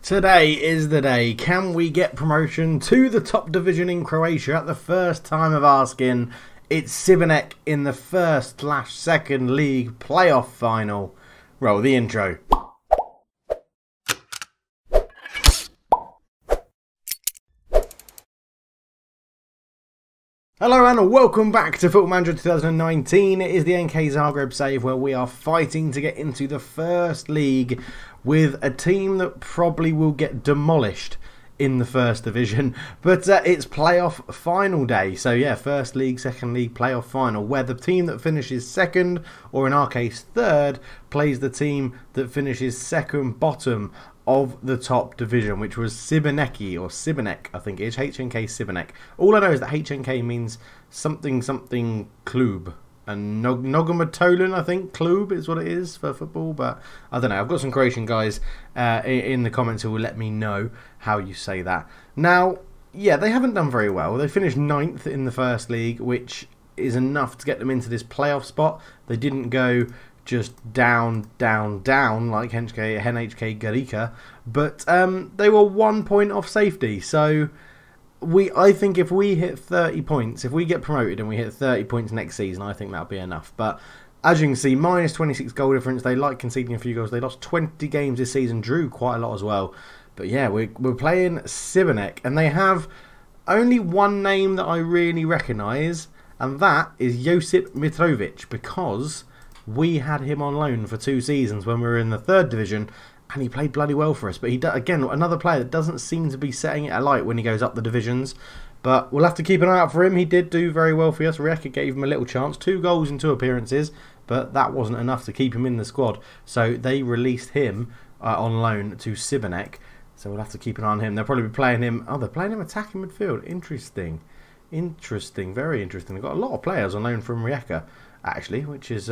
Today is the day. Can we get promotion to the top division in Croatia at the first time of asking? It's Šibenik in the first/second league playoff final. Roll the intro. Hello and welcome back to Football Manager 2019. It is the NK Zagreb save where we are fighting to get into the first league with a team that probably will get demolished in the first division. But it's playoff final day. So yeah, first league, second league, playoff final, where the team that finishes second, or in our case third, plays the team that finishes second bottom of the top division, which was Šibenik, or Šibenik, I think it is, HNK Šibenik. All I know is that HNK means something klub, and Nogometolin, I think, klub is what it is for football, but I don't know. I've got some Croatian guys in the comments who will let me know how you say that. Now, yeah, they haven't done very well. They finished 9th in the first league, which is enough to get them into this playoff spot. They didn't go just down like NK Zagreb, but they were 1 point off safety. So I think if we hit 30 points, if we get promoted and we hit 30 points next season, I think that'll be enough. But as you can see, minus 26 goal difference. They like conceding a few goals. They lost 20 games this season, drew quite a lot as well. But yeah, we're playing Šibenik, and they have only one name that I really recognise, and that is Josip Mitrovic, because we had him on loan for 2 seasons when we were in the third division, and he played bloody well for us. But again, another player that doesn't seem to be setting it alight when he goes up the divisions. But we'll have to keep an eye out for him. He did do very well for us. Rijeka gave him a little chance. 2 goals in 2 appearances, but that wasn't enough to keep him in the squad. So they released him on loan to Šibenik. So we'll have to keep an eye on him. They'll probably be playing him. Oh, they're playing him attacking midfield. Interesting. Very interesting. They've got a lot of players on loan from Rijeka, actually, which is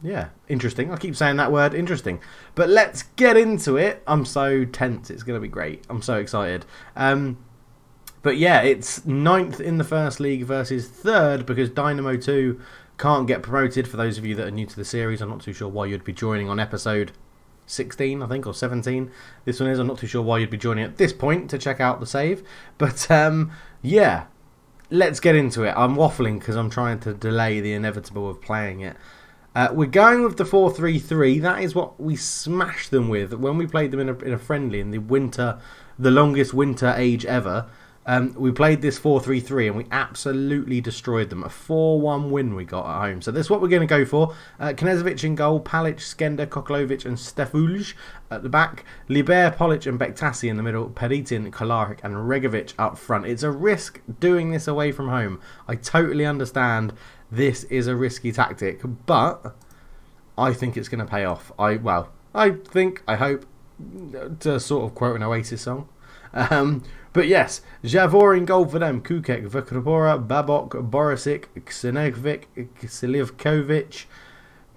yeah, interesting. I keep saying that word, interesting. But let's get into it. I'm so tense. It's going to be great. I'm so excited. But yeah, it's 9th in the first league versus 3rd, because Dynamo 2 can't get promoted. For those of you that are new to the series, I'm not too sure why you'd be joining on episode 16, I think, or 17. This one is. I'm not too sure why you'd be joining at this point to check out the save. But yeah, let's get into it. I'm waffling because I'm trying to delay the inevitable of playing it. We're going with the 4-3-3. That is what we smashed them with when we played them in a friendly in the winter, the longest winter age ever. We played this 4-3-3 and we absolutely destroyed them. A 4-1 win we got at home. So this is what we're going to go for. Knežević in goal, Palic, Skender, Kokolovic and Stefulj at the back. Liber, Polic and Bektasi in the middle. Peritin, Kolaric and Regovic up front. It's a risk doing this away from home. I totally understand this is a risky tactic, but I think it's going to pay off. I hope, to sort of quote an Oasis song. But yes, Javor in goal for them. Kukek, Vukrbora, Babok, Borisic, Ksenevic, Slivkovic,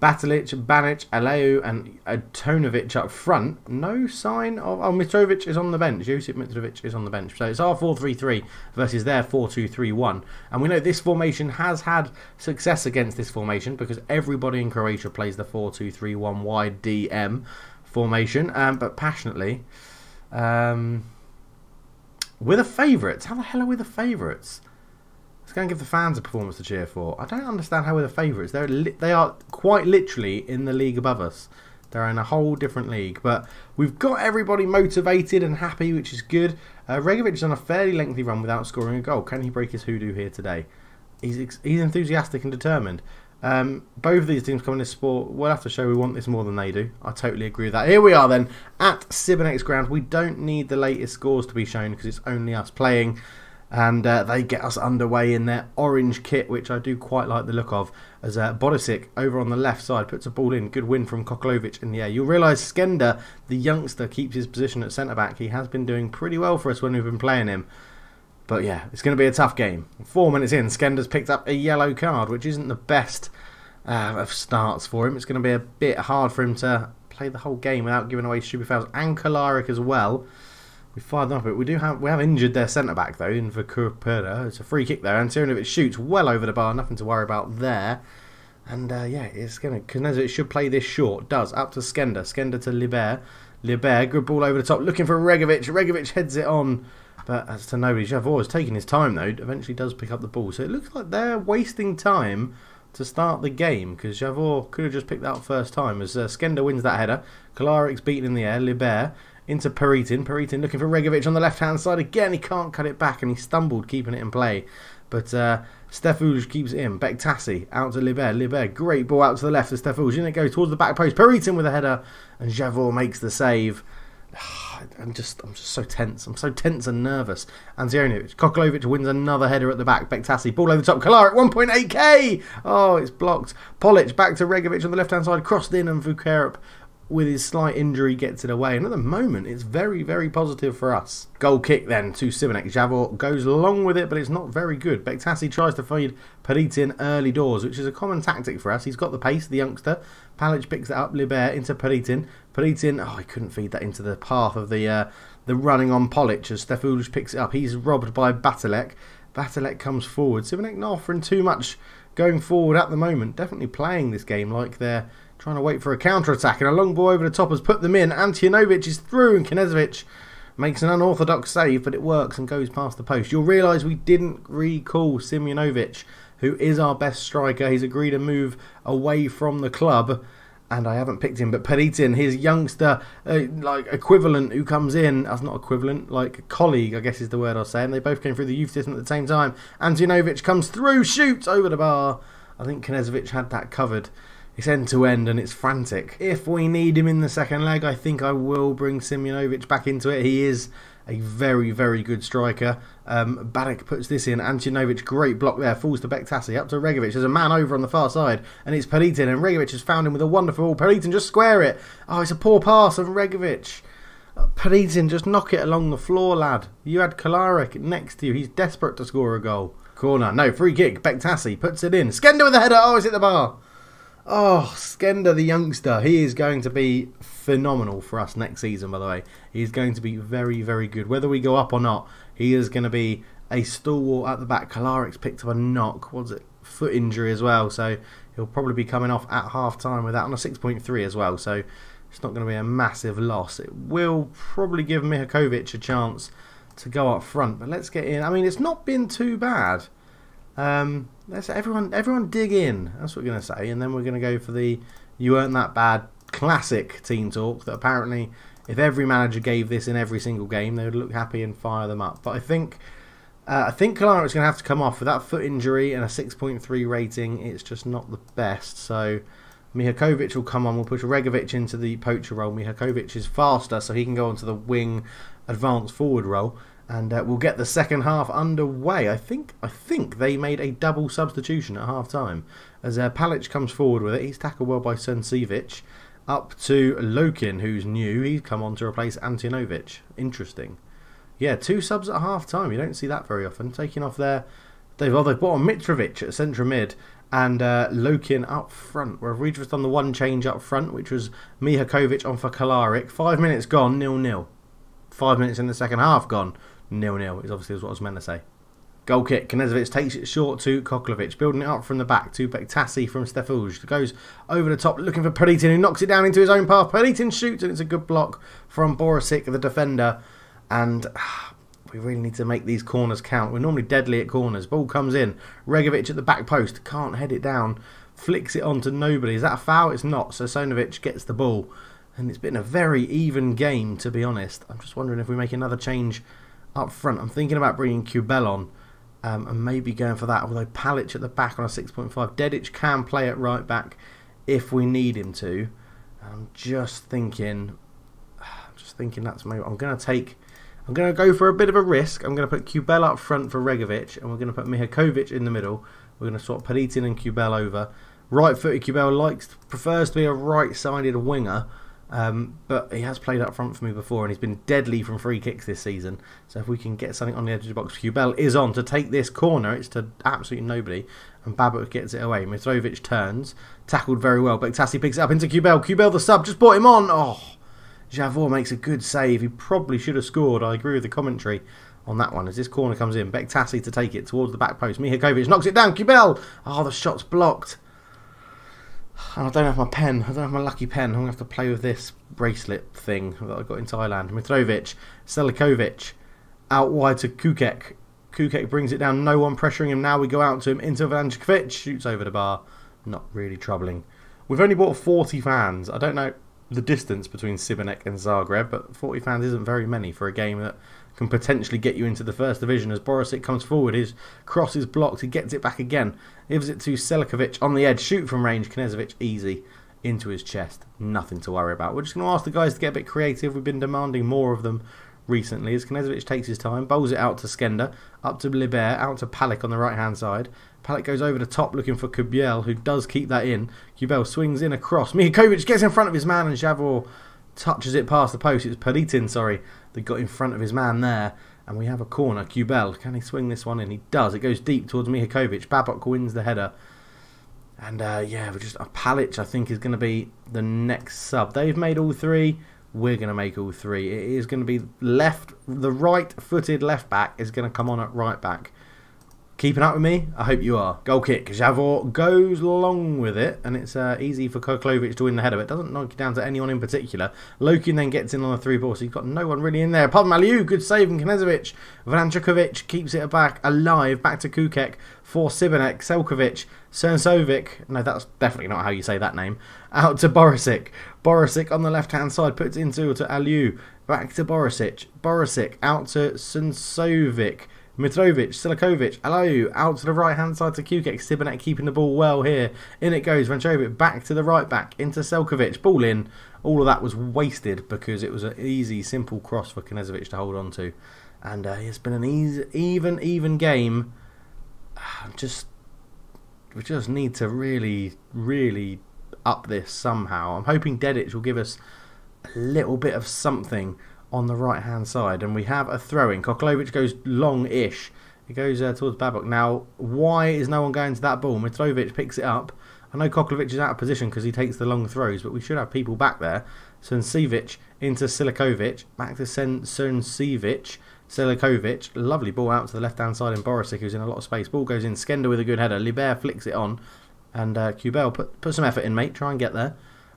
Batalic, Banic, Aleu and Tonovic up front. No sign of... Oh, Mitrovic is on the bench. Josip Mitrovic is on the bench. So it's our 4-3-3 versus their 4-2-3-1. And we know this formation has had success against this formation, because everybody in Croatia plays the 4-2-3-1 wide DM formation. But passionately... we're the favourites. How the hell are we the favourites? Let's go and give the fans a performance to cheer for. I don't understand how we're the favourites. They are quite literally in the league above us. They're in a whole different league. But we've got everybody motivated and happy, which is good. Regovic is on a fairly lengthy run without scoring a goal. Can he break his hoodoo here today? He's enthusiastic and determined. Both of these teams come in this sport. We'll have to show we want this more than they do. I totally agree with that. Here we are then at Šibenik's ground. We don't need the latest scores to be shown because it's only us playing. And they get us underway in their orange kit, which I do quite like the look of. As Borisic over on the left side puts a ball in. Good win from Kokolovic in the air. You'll realise Skender, the youngster, keeps his position at centre-back. He has been doing pretty well for us when we've been playing him. But yeah, it's going to be a tough game. 4 minutes in, Skender's picked up a yellow card, which isn't the best of starts for him. It's going to be a bit hard for him to play the whole game without giving away stupid fouls. And Kolaric as well. We fired them up a bit. We have injured their centre-back, though, in Vukrbora. It's a free kick there. And Tiranovic shoots well over the bar. Nothing to worry about there. And yeah, it's going to... Knežević should play this short. Does. Up to Skender. Skender to Liber. Liber, good ball over the top, looking for Regovic. Regovic heads it on, but as to nobody. Javor is taking his time though, eventually does pick up the ball. So it looks like they're wasting time to start the game, because Javor could have just picked that up first time as Skender wins that header. Kolaric's beaten in the air, Liber into Peritin. Peritin looking for Regovic on the left-hand side again. He can't cut it back and he stumbled keeping it in play. But Stefuj keeps it in. Bektassi out to Liber. Liber, great ball out to the left of Stefuj. In it goes towards the back post. Peritin with a header and Javor makes the save. I'm just so tense. I'm so tense and nervous. Ancionovic. Kokolovic wins another header at the back. Bektassi, ball over the top. Kolaric, 1.8k. Oh, it's blocked. Polic back to Regovic on the left-hand side. Crossed in and Vukarup, with his slight injury, gets it away. And at the moment, it's very, very positive for us. Goal kick then to Sivanek. Javor goes along with it, but it's not very good. Bektassi tries to feed Peritin early doors, which is a common tactic for us. He's got the pace, the youngster. Palic picks it up. Liber into Peritin. Peritin, oh, he couldn't feed that into the path of the running on Polic as Stefuj picks it up. He's robbed by Batalek. Batalek comes forward. Sivanek not offering too much going forward at the moment. Definitely playing this game like they're trying to wait for a counter-attack, and a long ball over the top has put them in. Ancionovic is through, and Knezovic makes an unorthodox save, but it works and goes past the post. You'll realise we didn't recall Simunovic, who is our best striker. He's agreed to move away from the club, and I haven't picked him. But Peritin, his youngster, like equivalent, who comes in, that's not equivalent, like a colleague, I guess is the word I'll say, and they both came through the youth system at the same time. Ancionovic comes through, shoots over the bar. I think Knezovic had that covered. It's end-to-end and it's frantic. If we need him in the second leg, I think I will bring Simunovic back into it. He is a very, very good striker. Badek puts this in. Ancionovic, great block there. Falls to Bektassi. Up to Regovic. There's a man over on the far side. And it's Peritin. And Regovic has found him with a wonderful ball. Peritin, just square it. Oh, it's a poor pass of Regovic. Peritin, just knock it along the floor, lad. You had Kolaric next to you. He's desperate to score a goal. Corner. No, free kick. Bektassi puts it in. Skender with the header. Oh, it's hit the bar. Oh, Skender the youngster. He is going to be phenomenal for us next season, by the way. He's going to be very, very good. Whether we go up or not, he is going to be a stalwart at the back. Kolaric's picked up a knock. What's it? Foot injury as well. So he'll probably be coming off at half-time with that on a 6.3 as well. So it's not going to be a massive loss. It will probably give Mihakovic a chance to go up front. But let's get in. I mean, it's not been too bad. Let's everyone dig in. That's what we're going to say, and then we're going to go for the "you weren't that bad" classic team talk. That apparently, if every manager gave this in every single game, they would look happy and fire them up. But I think Kolaric's going to have to come off with that foot injury and a 6.3 rating. It's just not the best. So Mihakovic will come on. We'll push Regovic into the poacher role. Mihakovic is faster, so he can go onto the wing advance forward role. And we'll get the second half underway. I think they made a double substitution at half-time. As Palic comes forward with it. He's tackled well by Suncevic. Up to Lokin, who's new. He's come on to replace Ancionovic. Interesting. Yeah, 2 subs at half-time. You don't see that very often. Taking off there. They've brought on Mitrovic at centre mid. And Lokin up front. Where we've just done the one change up front, which was Mihakovic on for Kolaric. 5 minutes gone, 0-0. 5 minutes in the second half gone. 0-0 is obviously what I was meant to say. Goal kick. Knezovic takes it short to Kokolovic. Building it up from the back to Bektassi from Stefuj. Goes over the top looking for Peritin, who knocks it down into his own path. Peritin shoots and it's a good block from Borisic, the defender. And we really need to make these corners count. We're normally deadly at corners. Ball comes in. Regovic at the back post. Can't head it down. Flicks it on to nobody. Is that a foul? It's not. Sosonovic gets the ball. And it's been a very even game, to be honest. I'm just wondering if we make another change up front. I'm thinking about bringing Kubel on and maybe going for that. Although Palic at the back on a 6.5. Dedic can play at right back if we need him to. I'm just thinking that's maybe I'm going to go for a bit of a risk. I'm going to put Kubel up front for Regovic, and we're going to put Mihakovic in the middle. We're going to swap Peritin and Kubel over. Right-footed Kubel prefers to be a right-sided winger. But he has played up front for me before, and he's been deadly from free kicks this season. So if we can get something on the edge of the box, Kubel is on to take this corner. It's to absolutely nobody, and Babuk gets it away. Mitrovic turns, tackled very well. Bektassi picks it up into Kubel. Kubel, the sub, just brought him on. Oh, Javor makes a good save. He probably should have scored. I agree with the commentary on that one as this corner comes in. Bektassi to take it towards the back post. Mihakovic knocks it down. Kubel. Oh, the shot's blocked. And I don't have my pen. I don't have my lucky pen. I'm going to have to play with this bracelet thing that I got in Thailand. Mitrovic, Selikovic, out wide to Kukek. Kukek brings it down. No one pressuring him. Now we go out to him. Into Vanjkovic. Shoots over the bar. Not really troubling. We've only bought 40 fans. I don't know the distance between Šibenik and Zagreb, but 40 fans isn't very many for a game that can potentially get you into the first division. As Borisic comes forward, his cross is blocked. He gets it back again. Gives it to Selikovic on the edge. Shoot from range. Knežević easy into his chest. Nothing to worry about. We're just going to ask the guys to get a bit creative. We've been demanding more of them recently as Knežević takes his time, bowls it out to Skender, up to Liber, out to Palic on the right hand side. Palic goes over the top looking for Kubiel, who does keep that in. Kubiel swings in across. Mihajlovic gets in front of his man and Javor touches it past the post. It's Palitin, that got in front of his man there. And we have a corner. Kubiel, can he swing this one in? He does. It goes deep towards Mihajlovic. Babok wins the header. And yeah, we're just Palic, I think, is going to be the next sub. They've made all three. We're going to make all three. It is going to be the right-footed left back is going to come on at right back. Keeping up with me? I hope you are. Goal kick. Javor goes along with it, and it's easy for Koklovic to win the header, but it doesn't knock it down to anyone in particular. Lokin then gets in on the through ball, so he's got no one really in there. Apart from Aliu, good save from Knežević. Vanjkovic keeps it back alive. Back to Kukek for Šibenik. Selkovic. Crnčović. No, that's definitely not how you say that name. Out to Borisic. Borisic on the left-hand side puts it into to Aliu. Back to Borisic. Borisic out to Crnčović. Mitrovic, Selikovic, Aliu out to the right-hand side to Kukek. Šibenik keeping the ball well here. In it goes. Vanjkovic back to the right back. Into Selkovic. Ball in. All of that was wasted because it was an easy, simple cross for Knežević to hold on to. And it's been an even game. We just need to really up this somehow. I'm hoping Dedić will give us a little bit of something on the right hand side, and we have a throw-in. Koklovic goes long-ish. It goes towards Babok. Now, why is no one going to that ball? Mitrovic picks it up. I know Koklovic is out of position because he takes the long throws, but we should have people back there. Crnčović into Selikovic. Back to Crnčović. Selikovic. Lovely ball out to the left-hand side in Borisic, who's in a lot of space. Ball goes in. Skender with a good header. Liber flicks it on. And Kubiel, put some effort in, mate. Try and get there.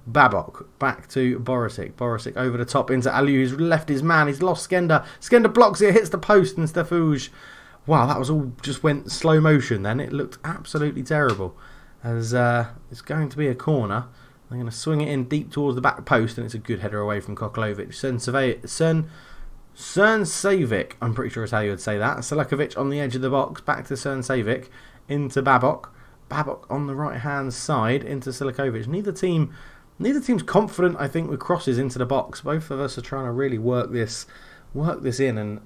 Babok back to Borisic. Borisic over the top into Aliu, who's left his man. He's lost Skender. Skender blocks it, hits the post, and Stefuge. Wow, that was all just went slow motion then. It looked absolutely terrible. As it's going to be a corner. They're going to swing it in deep towards the back post, and it's a good header away from Koklovic. Crnčović, I'm pretty sure is how you would say that. Selikovic on the edge of the box. Back to Crnčović. Into Babok. Babok on the right-hand side into Selikovic. Neither team's confident, I think, with crosses into the box. Both of us are trying to really work this in and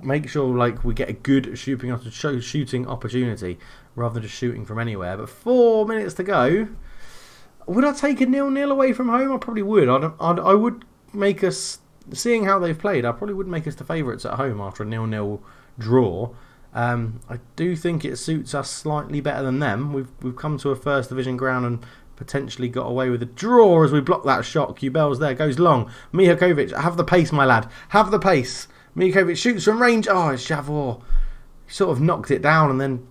make sure like we get a good shooting opportunity rather than just shooting from anywhere. But 4 minutes to go. Would I take a 0-0 away from home? I probably would. I would make us, seeing how they've played, I probably would make us the favourites at home after a 0-0 draw. I do think it suits us slightly better than them. We've come to a first division ground and potentially got away with a draw as we block that shot. Kubiel's there, goes long. Mihajlovic, have the pace, my lad. Have the pace. Mihajlovic shoots from range. Oh, it's Javor. He sort of knocked it down and then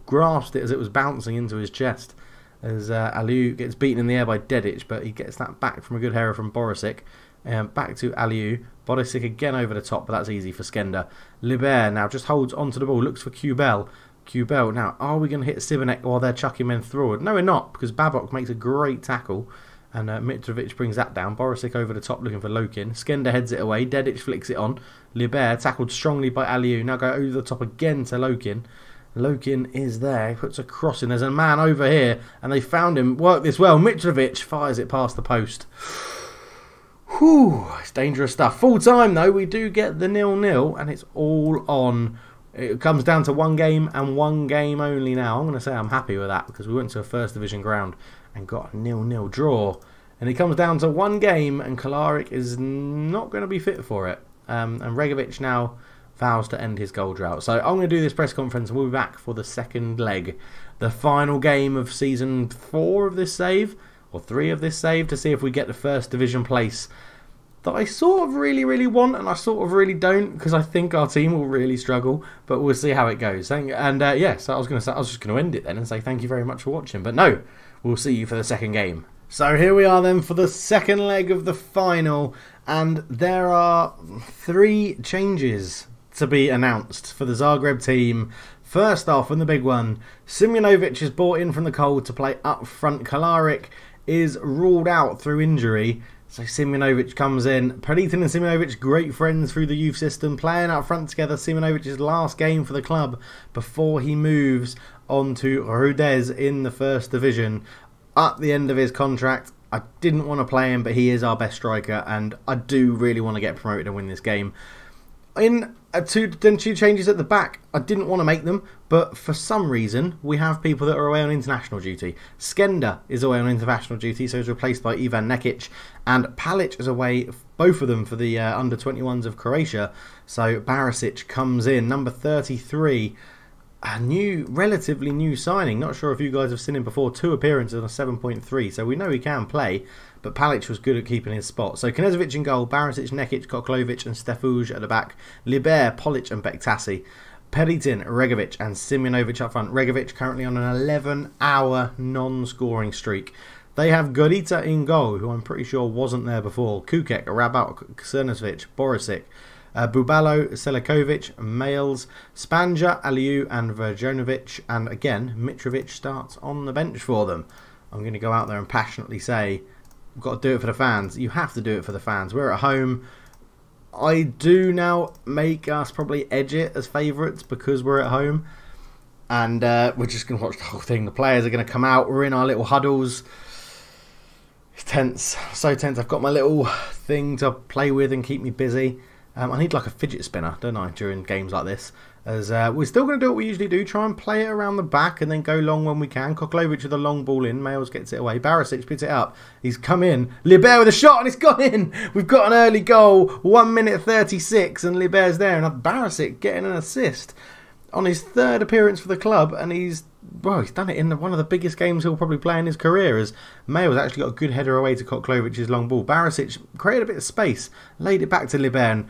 grasped it as it was bouncing into his chest. As Aliu gets beaten in the air by Dedić, but he gets that back from a good header from Borisic. Back to Aliu. Borisic again over the top, but that's easy for Skender. Liber now just holds onto the ball, looks for Kubiel. Kubiel, now, are we going to hit Šibenik while they're chucking men forward? No, we're not, because Babok makes a great tackle, and Mitrovic brings that down. Borisic over the top looking for Lokin. Skender heads it away. Dedić flicks it on. Liber tackled strongly by Aliu. Now go over the top again to Lokin. Lokin is there. He puts a cross in. There's a man over here, and they found him. Worked this well. Mitrovic fires it past the post. Whew, it's dangerous stuff. Full time, though, we do get the 0-0, and it's all on. It comes down to one game and one game only now. I'm going to say I'm happy with that because we went to a first division ground and got a 0-0 draw. And it comes down to one game and Kolaric is not going to be fit for it. And Regovic now vows to end his goal drought. So I'm going to do this press conference and we'll be back for the second leg. The final game of season 4 of this save, or 3 of this save, to see if we get the first division place that I sort of really want and I sort of really don't, because I think our team will really struggle, but we'll see how it goes. And yeah, so I was just going to end it then and say thank you very much for watching, but no, we'll see you for the second game. So here we are then for the second leg of the final, and there are 3 changes to be announced for the Zagreb team. First off, and the big one, Simjanovic is brought in from the cold to play up front. Kolaric is ruled out through injury, so Simjanovic comes in. Pelitin and Simjanovic, great friends through the youth system, playing up front together. Simjanovic's last game for the club before he moves on to Rudez in the first division. At the end of his contract, I didn't want to play him, but he is our best striker, and I do really want to get promoted and win this game. In two changes at the back, I didn't want to make them, but for some reason, we have people that are away on international duty. Skender is away on international duty, so he's replaced by Ivan Nekic, and Palic is away, both of them for the under-21s of Croatia, so Barisic comes in, number 33. A relatively new signing. Not sure if you guys have seen him before. 2 appearances on a 7.3, so we know he can play. But Palic was good at keeping his spot. So Knežević in goal, Barisic, Nekic, Koklovic and Stefuj at the back. Liber, Polic and Bektasi. Pelitin, Regovic and Simjanovic up front. Regovic currently on an 11-hour non-scoring streak. They have Gorita in goal, who I'm pretty sure wasn't there before. Kukek, Rabaut, Krnečević, Borisic. Bubalo, Selikovic, Males, Spanja, Aliu and Verjonovic, and again Mitrovic starts on the bench for them. I'm going to go out there and passionately say, we've got to do it for the fans. You have to do it for the fans. We're at home. I do now make us probably edge it as favourites because we're at home, and we're just going to watch the whole thing. The players are going to come out. We're in our little huddles. It's tense, so tense. I've got my little thing to play with and keep me busy. I need like a fidget spinner, don't I, during games like this. As we're still going to do what we usually do, try and play it around the back and then go long when we can. Koklovic with a long ball in, Males gets it away. Barisic picks it up, he's come in. Liber with a shot and it's gone in! We've got an early goal, 1 minute 36 and Liber's there. And Barisic getting an assist on his 3rd appearance for the club, and he's done it in one of the biggest games he'll probably play in his career, as Males actually got a good header away to Koklovic's long ball. Barisic created a bit of space, laid it back to Liber, and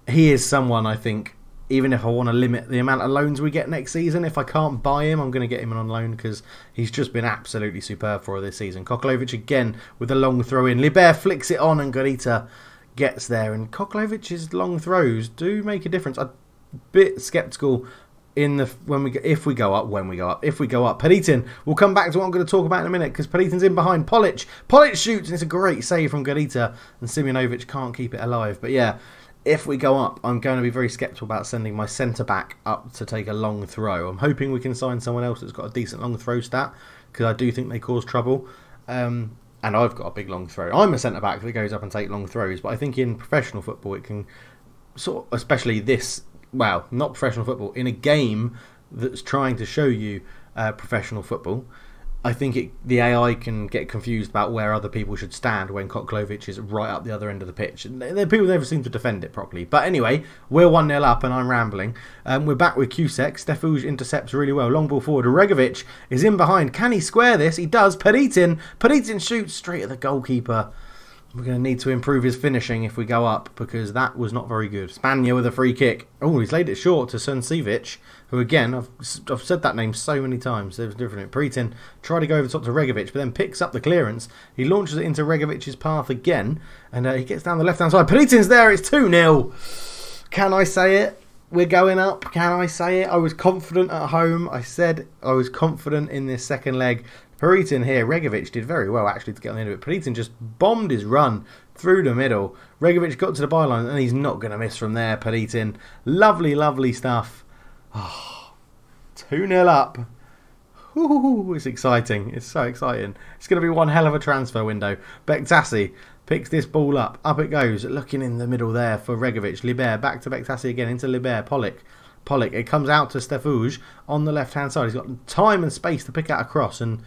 he is someone, I think, even if I want to limit the amount of loans we get next season, if I can't buy him, I'm going to get him on loan because he's just been absolutely superb for this season. Koklovic again with a long throw in. Liber flicks it on and Gorita gets there, and Koklovic's long throws do make a difference. I'm a bit sceptical if we go up. Pelitin, we'll come back to what I'm going to talk about in a minute, because Pelitin's in behind Polic. Polic shoots and it's a great save from Gorita, and Simjanovic can't keep it alive. But yeah, if we go up, I'm going to be very sceptical about sending my centre-back up to take a long throw. I'm hoping we can sign someone else that's got a decent long throw stat, because I do think they cause trouble. And I've got a big long throw. I'm a centre-back that goes up and takes long throws, but I think in professional football it can sort of, especially this, well, not professional football, in a game that's trying to show you professional football, I think the AI can get confused about where other people should stand when Koklovic is right up the other end of the pitch. And people never seem to defend it properly. But anyway, we're 1-0 up and I'm rambling. We're back with Kusek. Stefuj intercepts really well. Long ball forward. Regovic is in behind. Can he square this? He does. Pelitin shoots straight at the goalkeeper. We're going to need to improve his finishing if we go up, because that was not very good. Spania with a free kick. Oh, he's laid it short to Suncevic, who again, I've said that name so many times. There's different. Pelitin tried to go over the top to Regovic, but then picks up the clearance. He launches it into Regovic's path again, and he gets down the left-hand side. Pelitin's there. It's 2-0. Can I say it? We're going up. Can I say it? I was confident at home. I said I was confident in this second leg. Pelitin here, Regovic did very well actually to get on the end of it. Pelitin just bombed his run through the middle. Regovic got to the byline and he's not going to miss from there. Pelitin, lovely, lovely stuff. Oh, 2-0 up. Ooh, it's exciting. It's so exciting. It's going to be one hell of a transfer window. Bektasi picks this ball up. Up it goes. Looking in the middle there for Regovic. Liber back to Bektasi again into Liber. Polic. It comes out to Stefuj on the left-hand side. He's got time and space to pick out a cross and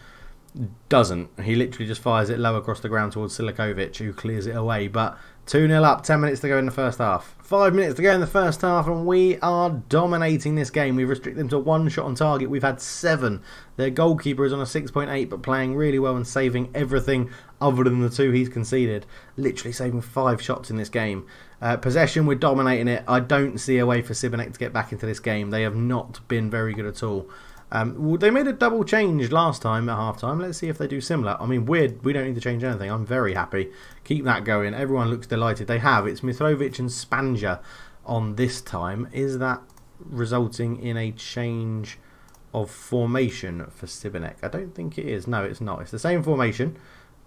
doesn't. He literally just fires it low across the ground towards Selikovic, who clears it away. But 2-0 up, 10 minutes to go in the first half. 5 minutes to go in the first half, and we are dominating this game. We've restricted them to 1 shot on target. We've had 7. Their goalkeeper is on a 6.8, but playing really well and saving everything other than the 2 he's conceded. Literally saving 5 shots in this game. Possession, we're dominating it. I don't see a way for Sibanek to get back into this game. They have not been very good at all. Well, they made a double change last time at half-time. Let's see if they do similar. I mean, we don't need to change anything. I'm very happy. Keep that going. Everyone looks delighted. They have. It's Mitrovic and Spanja on this time. Is that resulting in a change of formation for Sibanek? I don't think it is. No, it's not. It's the same formation.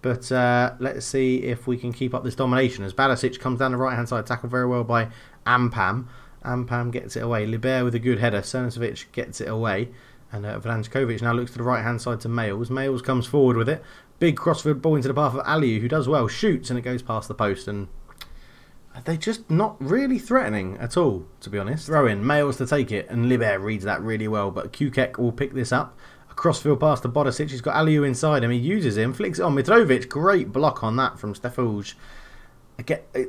But let's see if we can keep up this domination. As Barisic comes down the right-hand side, tackled very well by Ampam. Ampam gets it away. Liber with a good header. Cernovic gets it away. And Vrankovic now looks to the right-hand side to Males. Males comes forward with it. Big crossfield ball into the path of Aliou, who does well. Shoots, and it goes past the post. And they're just not really threatening at all, to be honest. Throw in. Males to take it. And Liber reads that really well. But Kukek will pick this up. A crossfield pass to Bodicic. He's got Aliou inside him. He uses him. Flicks it on Mitrovic. Great block on that from Stefuge.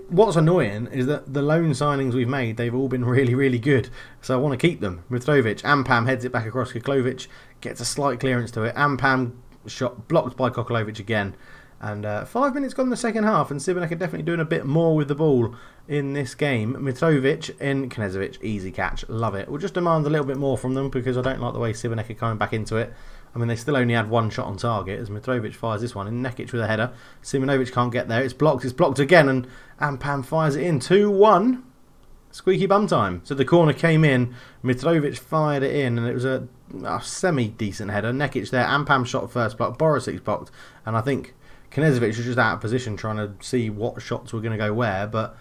What's annoying is that the loan signings we've made, they've all been really, really good. So I want to keep them. Mitrovic, Ampam heads it back across Koklovic, gets a slight clearance to it. Ampam shot blocked by Koklovic again. And 5 minutes gone in the second half, and Sibanek are definitely doing a bit more with the ball in this game. Mitrovic and Knezovic, easy catch, love it. We'll just demand a little bit more from them because I don't like the way Sibanek are coming back into it. I mean, they still only had one shot on target as Mitrovic fires this one in. Nekic with a header. Simonovic can't get there. It's blocked again, and Ampam fires it in. 2-1. Squeaky bum time. So the corner came in. Mitrovic fired it in, and it was a semi-decent header. Nekic there. Ampam shot first block. Borisic blocked. And I think Knezovic was just out of position trying to see what shots were going to go where, but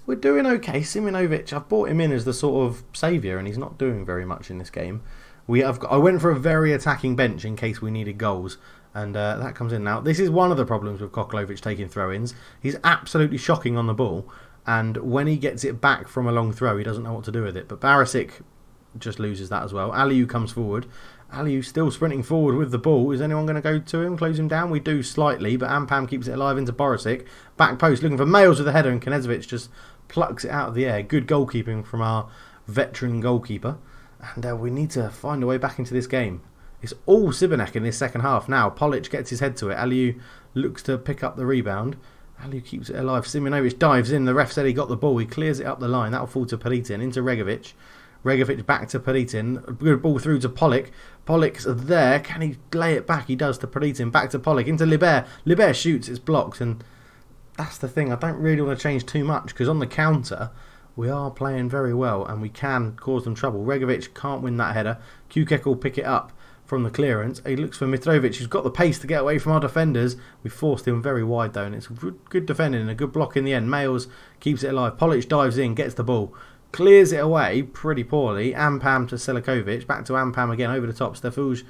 we're doing okay. Simonovic, I've brought him in as the sort of saviour, and he's not doing very much in this game. I went for a very attacking bench in case we needed goals, and that comes in now. This is one of the problems with Koklovic taking throw-ins. He's absolutely shocking on the ball, and when he gets it back from a long throw, he doesn't know what to do with it. But Barisic just loses that as well. Aliou comes forward. Aliou still sprinting forward with the ball. Is anyone going to go to him, close him down? We do slightly, but Ampam keeps it alive into Borisic. Back post, looking for Males with a header, and Knezovic just plucks it out of the air. Good goalkeeping from our veteran goalkeeper. And we need to find a way back into this game. It's all Sibanek in this second half now. Polic gets his head to it. Aliou looks to pick up the rebound. Aliou keeps it alive. Simonovic dives in. The ref said he got the ball. He clears it up the line. That'll fall to Peritin. Into Regovic. Regovic back to Peritin. Good ball through to Polic. Polic's there. Can he lay it back? He does to Peritin. Back to Polic. Into Liber. Liber shoots. It's blocked. And that's the thing. I don't really want to change too much because on the counter, we are playing very well and we can cause them trouble. Regovic can't win that header. Kukek will pick it up from the clearance. He looks for Mitrovic, who's got the pace to get away from our defenders. We forced him very wide though, and it's good defending and a good block in the end. Males keeps it alive. Polic dives in, gets the ball, clears it away pretty poorly. Ampam to Selikovic, back to Ampam again, over the top. Stefuge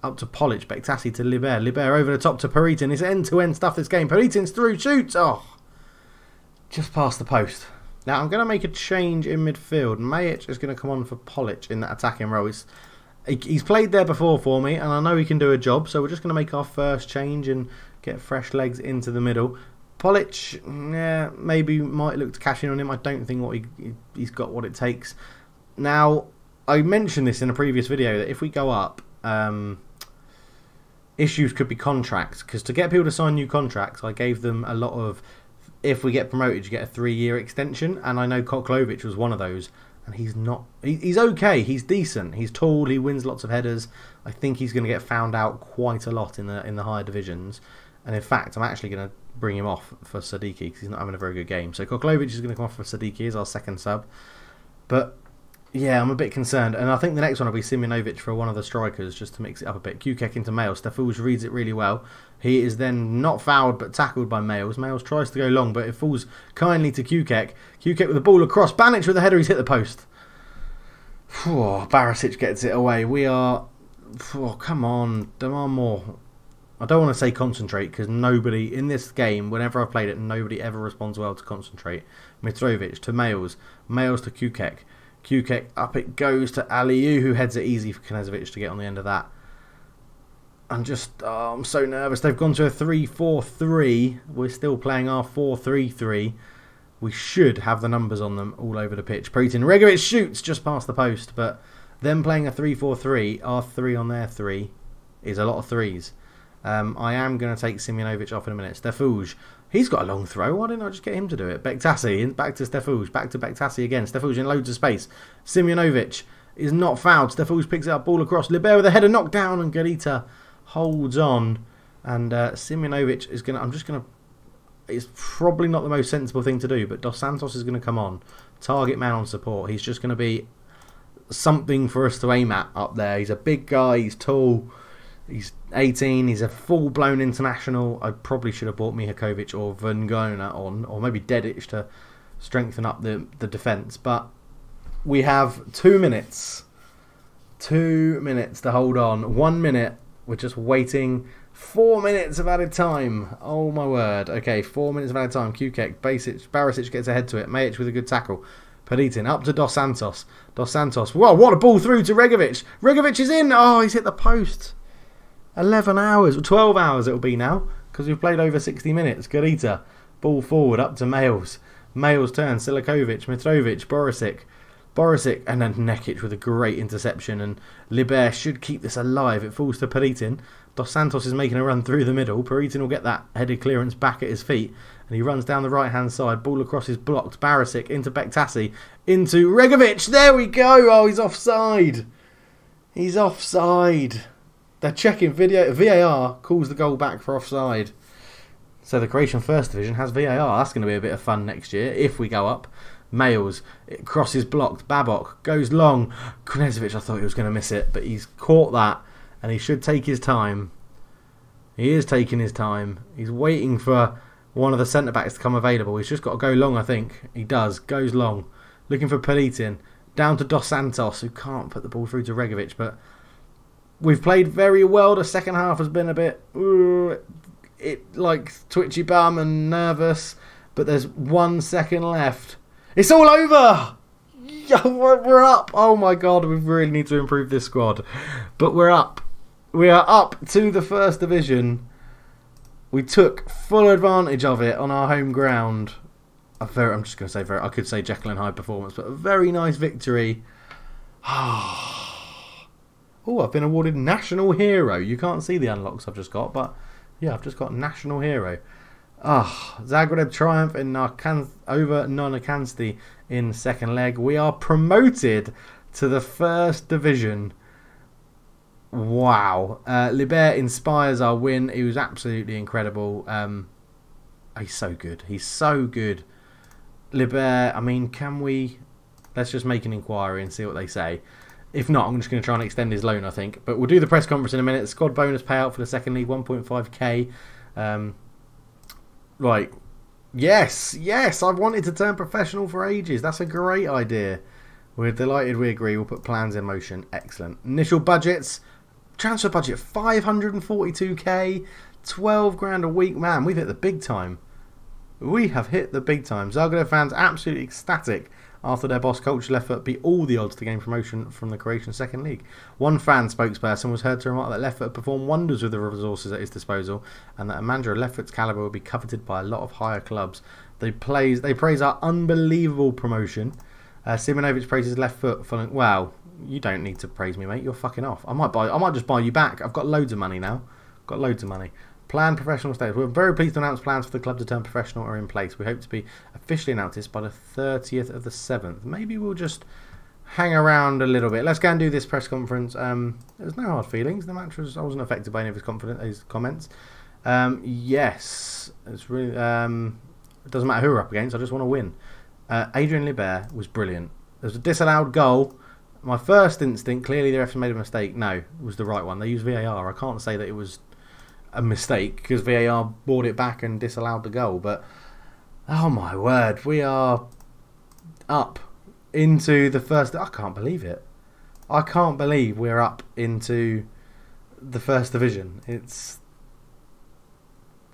up to Polic, Bektasi to Liber. Liber over the top to Peritin. It's end-to-end stuff this game. Peritin's through, shoots! Oh, just past the post. Now, I'm going to make a change in midfield. Majic is going to come on for Polic in that attacking role. He's played there before for me, and I know he can do a job, so we're just going to make our first change and get fresh legs into the middle. Polic, yeah, maybe might look to cash in on him. I don't think he's got what it takes. Now, I mentioned this in a previous video, that if we go up, issues could be contracts, because to get people to sign new contracts, I gave them a lot of, if we get promoted, you get a 3-year extension, and I know Koklovic was one of those, and he's not. He's okay. He's decent. He's tall. He wins lots of headers. I think he's going to get found out quite a lot in the higher divisions, and in fact, I'm actually going to bring him off for Sadiki because he's not having a very good game. So Koklovic is going to come off for Sadiki as our second sub, but yeah, I'm a bit concerned, and I think the next one will be Simonovic for one of the strikers just to mix it up a bit. Kukek into Males. Stefuge reads it really well. He is then not fouled but tackled by Males. Males tries to go long, but it falls kindly to Kukek. Kukek with the ball across. Banic with the header. He's hit the post. Barisic gets it away. We are... come on. Demand more. I don't want to say concentrate because nobody in this game, whenever I've played it, nobody ever responds well to concentrate. Mitrovic to Males. Males to Kukek. Kukek, up it goes to Aliou, who heads it easy for Knezovic to get on the end of that. I'm so nervous. They've gone to a 3-4-3. We're still playing our 4-3-3. We should have the numbers on them all over the pitch. Peritin Regovic shoots just past the post, but them playing a 3-4-3, our 3 on their 3 is a lot of 3s. I am going to take Simonovic off in a minute. Stefuge, he's got a long throw. Why didn't I just get him to do it? Bektasi, back to Stefuge, back to Bektasi again. Stefuge in loads of space. Simonovic is not fouled. Stefus picks it up, ball across. Liber with a header knocked down, and Garita holds on. And Simjonovic is going to... It's probably not the most sensible thing to do, but Dos Santos is going to come on. Target man on support. He's just going to be something for us to aim at up there. He's a big guy. He's tall. He's 18. He's a full-blown international. I probably should have bought Mihakovic or Vangona on, or maybe Dedic to strengthen up the defence. But we have 2 minutes. 2 minutes to hold on. 1 minute. We're just waiting. 4 minutes of added time. Oh my word. Okay, 4 minutes of added time. Kukek, Barisic gets ahead to it. Majic with a good tackle. Paditin up to Dos Santos. Dos Santos. Whoa, what a ball through to Regovic. Regovic is in. Oh, he's hit the post. 11 hours. 12 hours it'll be now, because we've played over 60 minutes. Garita. Ball forward up to Males. Males turn. Silikovic. Mitrovic. Borisic. And then Nekic with a great interception. And Liber should keep this alive. It falls to Paditin. Dos Santos is making a run through the middle. Paritin will get that headed clearance back at his feet. And he runs down the right-hand side. Ball across is blocked. Barisic into Bektasi. Into Regovic. There we go. Oh, he's offside. He's offside. They're checking video. VAR calls the goal back for offside. So the Croatian First Division has VAR. That's going to be a bit of fun next year if we go up. Males. It crosses blocked. Babok goes long. Kunezovic, I thought he was going to miss it, but he's caught that. And he should take his time. He is taking his time. He's waiting for one of the centre-backs to come available. He's just got to go long, I think. He does. Goes long. Looking for Paditin. Down to Dos Santos, who can't put the ball through to Regovic. But we've played very well. The second half has been a bit... like twitchy bum and nervous. But there's 1 second left. It's all over! We're up! Oh my god, we really need to improve this squad. But we're up. We are up to the First Division. We took full advantage of it on our home ground. I'm just going to say I could say Jekyll and Hyde performance, but a very nice victory. Oh, I've been awarded National Hero. You can't see the unlocks I've just got, but yeah, I've just got National Hero. Zagreb triumph in over Nonakansti in second leg. We are promoted to the First Division. Wow. Liber inspires our win. He was absolutely incredible. He's so good. He's so good. Liber, I mean, let's just make an inquiry and see what they say. If not, I'm just going to try and extend his loan, I think. But we'll do the press conference in a minute. Squad bonus payout for the second league, 1.5k. Right. Yes, I've wanted to turn professional for ages. That's a great idea. We're delighted we agree. We'll put plans in motion. Excellent. Initial budgets. Transfer budget 542k. 12 grand a week. Man, we've hit the big time. We have hit the big time. Zagreb fans absolutely ecstatic after their boss coach Lefort beat all the odds to gain promotion from the Croatian Second League. One fan spokesperson was heard to remark that Lefort performed wonders with the resources at his disposal, and that a manager of Lefort's calibre will be coveted by a lot of higher clubs. They praise our unbelievable promotion. Simjonovic praises Lefort for... Wow, you don't need to praise me, mate. You're fucking off. I might just buy you back. I've got loads of money now. Got loads of money. Planned professional status. We're very pleased to announce plans for the club to turn professional are in place. We hope to be officially announced this by the 30th of the 7th. Maybe we'll just hang around a little bit. Let's go and do this press conference. There's no hard feelings. The match I wasn't affected by any of his comments. Yes, it's really. It doesn't matter who we're up against. I just want to win. Adrian Liber was brilliant. There's a disallowed goal. My first instinct, clearly the refs made a mistake. No, it was the right one. They used VAR. I can't say that it was a mistake because VAR brought it back and disallowed the goal. But oh my word, we are up into the first. I can't believe it. I can't believe we're up into the First Division. It's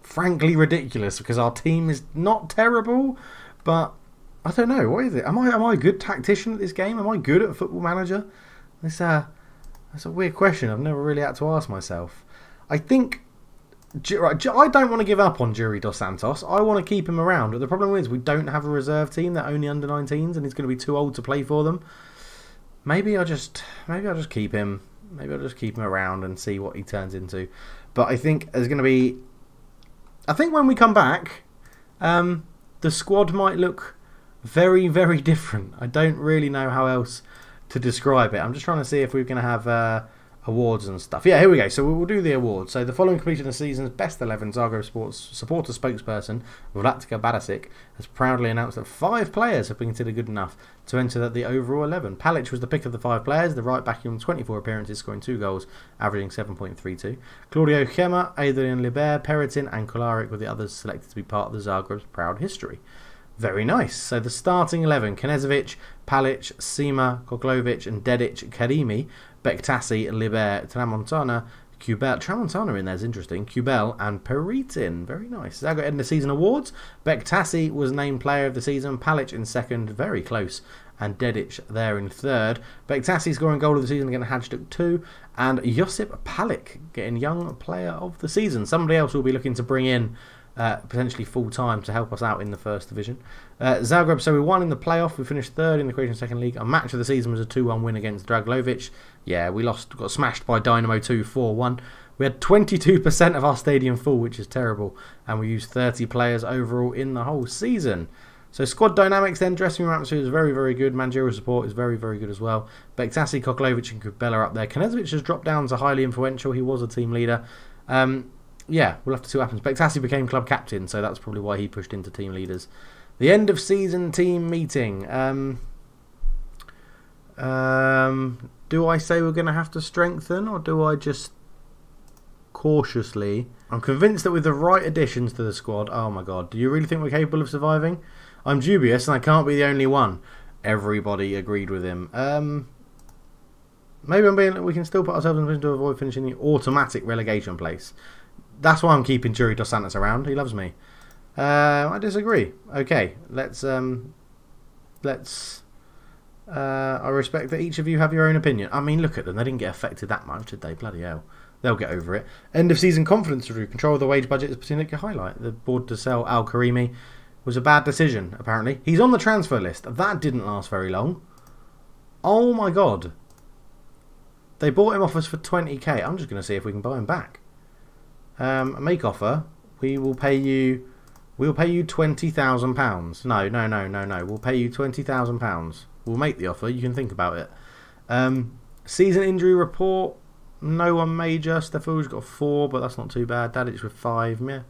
frankly ridiculous because our team is not terrible, but I don't know. What is it? Am I a good tactician at this game? Am I good at Football Manager? That's a weird question. I've never really had to ask myself. I think. I don't want to give up on Juri Dos Santos. I want to keep him around. But the problem is we don't have a reserve team. They're only under 19s, and he's going to be too old to play for them. Maybe I'll just keep him. Maybe I'll just keep him around and see what he turns into. But I think there's going to be. I think when we come back, the squad might look very, very different. I don't really know how else to describe it. I'm just trying to see if we're going to have awards and stuff. Yeah, here we go. So we'll do the awards. So the following completion of the season's Best 11 Zagreb Sports supporter spokesperson, Vlatka Barasic, has proudly announced that 5 players have been considered good enough to enter the overall 11. Palic was the pick of the 5 players, the right back in 24 appearances, scoring 2 goals, averaging 7.32. Claudio Chema, Adrian Liber, Peritin and Kolaric were the others selected to be part of the Zagreb's proud history. Very nice. So the starting 11, Knežević, Palic, Sima, Koglovic and Dedic, Karimi, Bektasi, Liber, Tramontana, Kubel. Tramontana in there is interesting. Kubel and Peritin. Very nice. Zagreb end the season awards. Bektasi was named player of the season. Palic in second. Very close. And Dedic there in third. Bektasi scoring goal of the season against Hajduk 2. And Josip Palic getting young player of the season. Somebody else will be looking to bring in potentially full-time to help us out in the first division. Zagreb, so we won in the playoff. We finished third in the Croatian second league. Our match of the season was a 2-1 win against Draglovic. Yeah, we lost, got smashed by Dynamo 2 4-1. We had 22% of our stadium full, which is terrible. And we used 30 players overall in the whole season. So squad dynamics then, dressing room atmosphere is very, very good. Managerial support is very, very good as well. Bektasi, Koklovic and Kubela up there. Knežević has dropped down to highly influential. He was a team leader. Yeah, we'll have to see what happens. Bektasi became club captain, so that's probably why he pushed into team leaders. The end of season team meeting. Do I say we're going to have to strengthen, or do I just cautiously? I'm convinced that with the right additions to the squad, oh my god, do you really think we're capable of surviving? I'm dubious, and I can't be the only one. Everybody agreed with him. Maybe we can still put ourselves in a position to avoid finishing the automatic relegation place. That's why I'm keeping Juri Dos Santos around. He loves me. I disagree. Okay, let's. I respect that each of you have your own opinion. I mean, look at them. They didn't get affected that much, did they? Bloody hell. They'll get over it. End of season confidence review. Control of the wage budget is a particular highlight. The board to sell Al Karimi was a bad decision, apparently. He's on the transfer list. That didn't last very long. Oh my god. They bought him off us for 20k. I'm just going to see if we can buy him back. Make offer. We'll pay you £20,000. No. We'll pay you £20,000. We'll make the offer. You can think about it. Season injury report. No one major. Stefu's got 4, but that's not too bad. Dadic with 5. Yeah,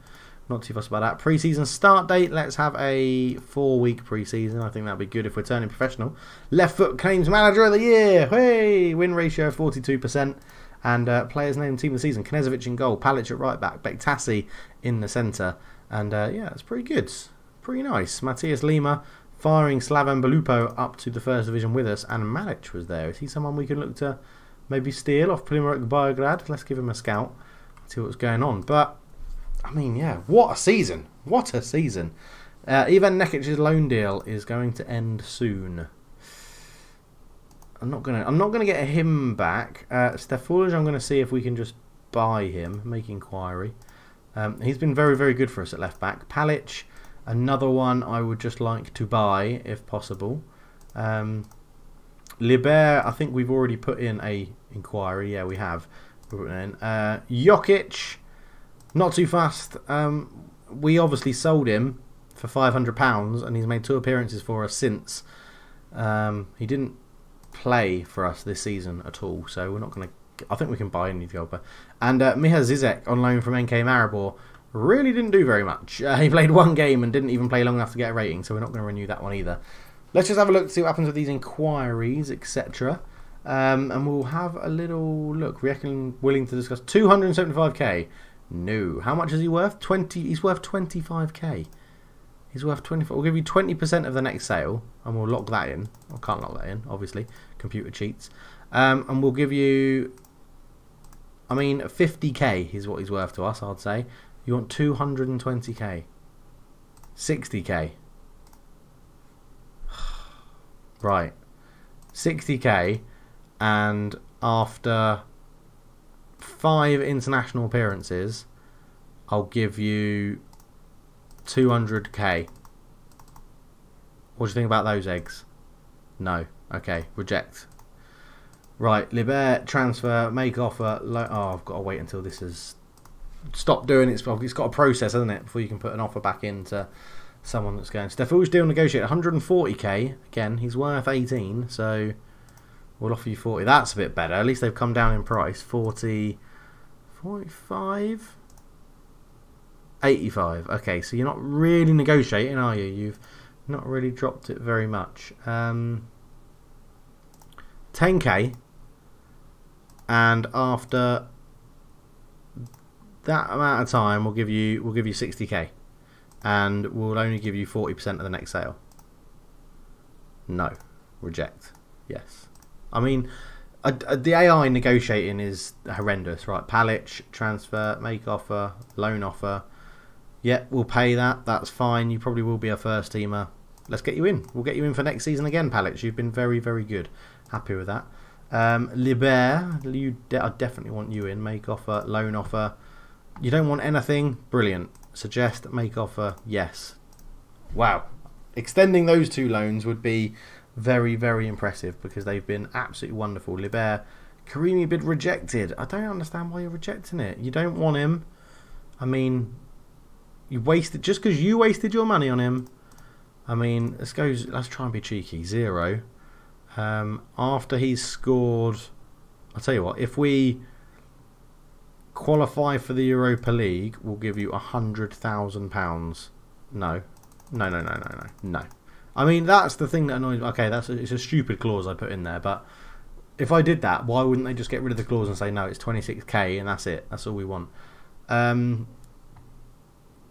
not too fussed about that. Pre-season start date. Let's have a 4-week pre-season. I think that'd be good if we're turning professional. Left foot claims manager of the year. Hey, win ratio 42%. And players named team of the season. Knežević in goal. Palic at right back. Bektasi in the centre. And yeah, that's pretty good. Pretty nice. Matthias Lima firing Slaven Belupo up to the first division with us. And Malic was there. Is he someone we can look to maybe steal off Primorac Biograd? Let's give him a scout. See what's going on. But, I mean, yeah, what a season. What a season. Ivan Nekic's loan deal is going to end soon. I'm not gonna get him back. Stefuj, I'm gonna see if we can just buy him, make inquiry. He's been very, very good for us at left back. Palic, another one I would just like to buy if possible. Liber, I think we've already put in a inquiry. Yeah, we have. Jokic, not too fast. We obviously sold him for £500, and he's made 2 appearances for us since. He didn't play for us this season at all, so we're not going to. I think we can buy a new goalkeeper. And Miha Zizek on loan from NK Maribor really didn't do very much. He played 1 game and didn't even play long enough to get a rating, so we're not going to renew that one either. Let's just have a look to see what happens with these inquiries, etc. And we'll have a little look. We reckon willing to discuss 275k. No. How much is he worth? 20. He's worth 25k. He's worth 25. We'll give you 20% of the next sale, and we'll lock that in. I can't lock that in, obviously. Computer cheats. And we'll give you, I mean, 50k is what he's worth to us, I'd say. You want 220k. 60k. Right. 60k, and after 5 international appearances, I'll give you 200k. What do you think about those eggs? No. Okay, reject. Right, Liber, transfer, make offer. Oh, I've got to wait until this is stopped doing it. It's got a process, hasn't it, before you can put an offer back into someone that's going. Stefu's deal negotiate 140k. Again, he's worth 18, so We'll offer you 40. That's a bit better. At least they've come down in price. 40, 45, 85. Okay, so you're not really negotiating, are you? You've not really dropped it very much. 10k, and after that amount of time, we'll give you 60k, and we'll only give you 40% of the next sale. No, reject. Yes. I mean, the AI negotiating is horrendous, right? Palic, transfer, make offer, loan offer. Yeah, we'll pay that. That's fine. You probably will be a first teamer. Let's get you in. We'll get you in for next season again, Palic. You've been very, very good. Happy with that. Liber, I definitely want you in. Make offer, loan offer. You don't want anything? Brilliant. Suggest, make offer, yes. Wow. Extending those two loans would be very, very impressive because they've been absolutely wonderful. Liber, Karimi bid rejected. I don't understand why you're rejecting it. You don't want him. I mean, you wasted, just because you wasted your money on him. I mean, let's try and be cheeky. 0. After he's scored, I'll tell you what, if we qualify for the Europa League, we'll give you £100,000. No. No. I mean, that's the thing that annoys me. Okay, it's a stupid clause I put in there, but if I did that, why wouldn't they just get rid of the clause and say, no, it's 26k and that's it. That's all we want.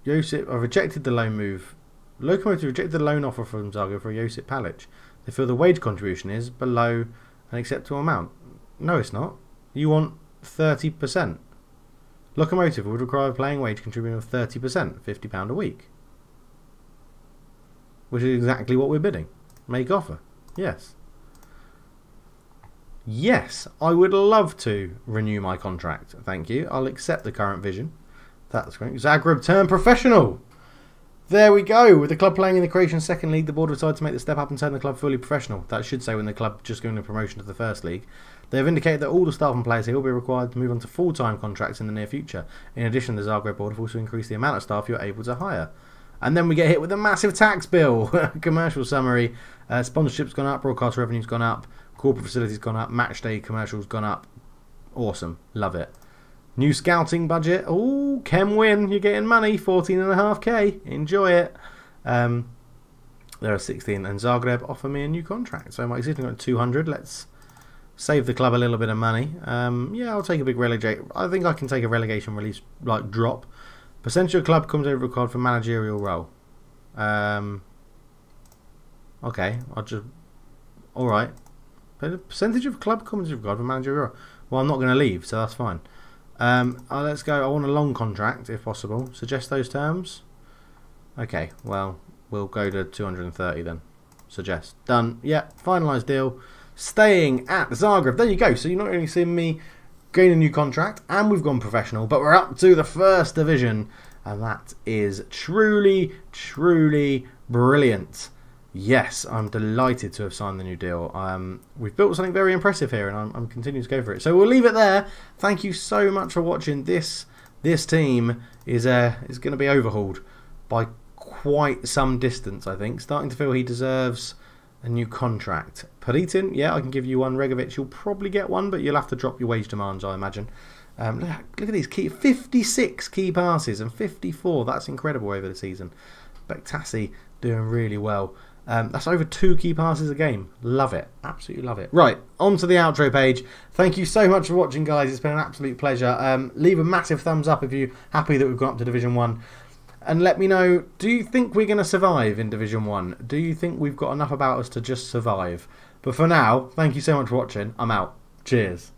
Josip, I rejected the loan move. Locomotive rejected the loan offer from Zagreb for Josip Palic. They feel the wage contribution is below an acceptable amount. No, it's not. You want 30%. Locomotive would require a playing wage contribution of 30%, £50 a week. Which is exactly what we're bidding. Make offer. Yes. Yes, I would love to renew my contract. Thank you. I'll accept the current vision. That's great. Zagreb turn professional. There we go. With the club playing in the Croatian second league, the board decided to make the step up and turn the club fully professional. That should say when the club just going to promotion to the first league. They have indicated that all the staff and players here will be required to move on to full-time contracts in the near future. In addition, the Zagreb board have also increased the amount of staff you're able to hire. And then we get hit with a massive tax bill. Commercial summary. Sponsorship's gone up. Broadcast revenue's gone up. Corporate facilities gone up. Match day commercials gone up. Awesome. Love it. New scouting budget. Oh, Chem win. You're getting money. 14.5k. Enjoy it. There are 16. And Zagreb offer me a new contract. So my existing got 200. Let's save the club a little bit of money. Yeah, I'll take a big relegation. I think I can take a relegation release like drop. Percentage of club comes over required for managerial role. Okay, I'll just. Alright. Percentage of club comes over required for managerial role. Well, I'm not going to leave, so that's fine. Let's go. I want a long contract, if possible. Suggest those terms. Okay, well, we'll go to 230 then. Suggest. Done. Yeah, finalised deal. Staying at Zagreb. There you go. So you're not only seeing me gain a new contract, and we've gone professional, but we're up to the first division, and that is truly, truly brilliant. Yes, I'm delighted to have signed the new deal. We've built something very impressive here, and I'm continuing to go for it. So we'll leave it there. Thank you so much for watching. This team is going to be overhauled by quite some distance, I think. Starting to feel he deserves a new contract. Peritin, yeah, I can give you one. Regovic, you'll probably get one, but you'll have to drop your wage demands, I imagine. Look at these 56 key passes and 54. That's incredible over the season. Bektasi doing really well. That's over 2 key passes a game. Love it. Absolutely love it. Right, on to the outro page. Thank you so much for watching, guys. It's been an absolute pleasure. Leave a massive thumbs up if you're happy that we've gone up to Division 1. And let me know, do you think we're going to survive in Division 1? Do you think we've got enough about us to just survive? But for now, thank you so much for watching. I'm out. Cheers.